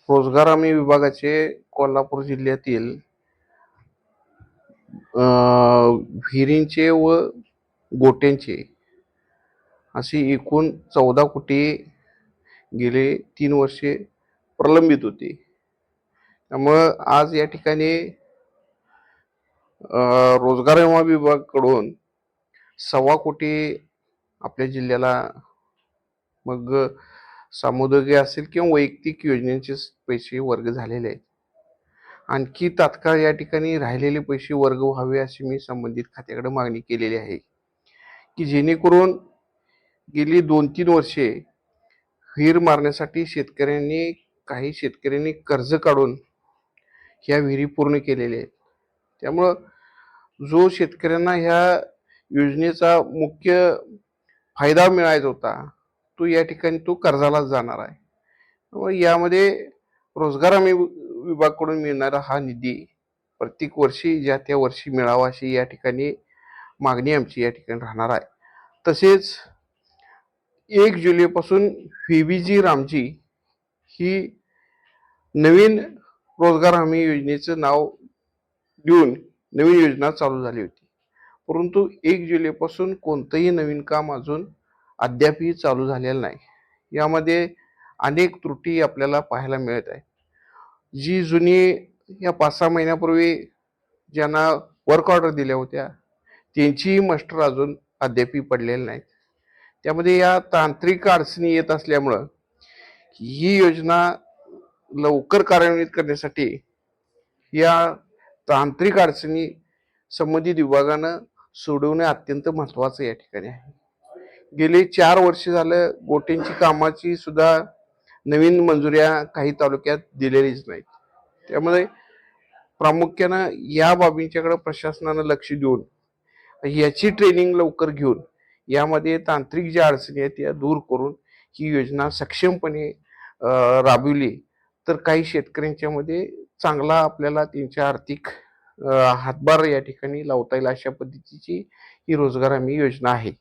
रोजगार हमी विभागाचे कोल्हापूर जिल्ह्यातील विहिरींचे व गोट्यांचे अशी एकूण 14 कोटी गेले 3 वर्षे प्रलंबित होते. त्यामुळं आज या ठिकाणी रोजगार हमी विभागाकडून 1.25 कोटी आपल्या जिल्ह्याला मग सामुदायिक असेल किंवा वैयक्तिक योजनेचे पैसे वर्ग झालेले आहेत. आणखी तात्काळ या ठिकाणी राहिलेले पैसे वर्ग व्हावे अशी मी संबंधित खात्याकडे मागणी केलेली आहे, की जेणेकरून गेली 2-3 वर्षे विहीर मारण्यासाठी काही शेतकऱ्यांनी कर्ज काढून ह्या विहिरी पूर्ण केलेल्या आहेत. त्यामुळं जो शेतकऱ्यांना ह्या योजनेचा मुख्य फायदा मिळायचा होता तो या ठिकाणी कर्जालाच जाणार आहे. त्यामुळे यामध्ये रोजगार हमी विभागाकडून मिळणारा हा निधी प्रत्येक वर्षी ज्या त्या वर्षी मिळावा अशी या ठिकाणी मागणी आमची या ठिकाणी राहणार आहे. तसेच 1 जुलैपासून VBG रामजी ही नवीन रोजगार हमी योजनेचं नाव देऊन नवीन योजना चालू झाली होती. परंतु 1 जुलैपासून कोणतंही नवीन काम अजून अद्यापही चालू झालेलं नाही. यामध्ये अनेक त्रुटी आपल्याला पाहायला मिळत आहे. जी जुनी या 5-6 महिन्यापूर्वी ज्यांना वर्क ऑर्डर दिल्या होत्या त्यांचीही मास्टर अजून अद्यापही पडलेले नाहीत. त्यामध्ये या तांत्रिक अडचणी येत असल्यामुळं ही योजना लवकर कार्यान्वित करण्यासाठी या तांत्रिक अडचणी संबंधित विभागानं सोडवणे अत्यंत महत्त्वाचं या ठिकाणी आहे. गेले 4 वर्ष झालं गोट्यांची कामाची सुद्धा नवीन मंजुऱ्या काही तालुक्यात दिलेलीच नाहीत. त्यामुळे प्रामुख्यानं या बाबींच्याकडे प्रशासनानं लक्ष देऊन याची ट्रेनिंग लवकर घेऊन यामध्ये तांत्रिक ज्या अडचणी आहेत त्या दूर करून ही योजना सक्षमपणे राबविली तर काही शेतकऱ्यांच्या मध्ये चांगला आपल्याला त्यांच्या आर्थिक हातभार या ठिकाणी लावता येईल अशा पद्धतीची ही रोजगार हमी योजना आहे.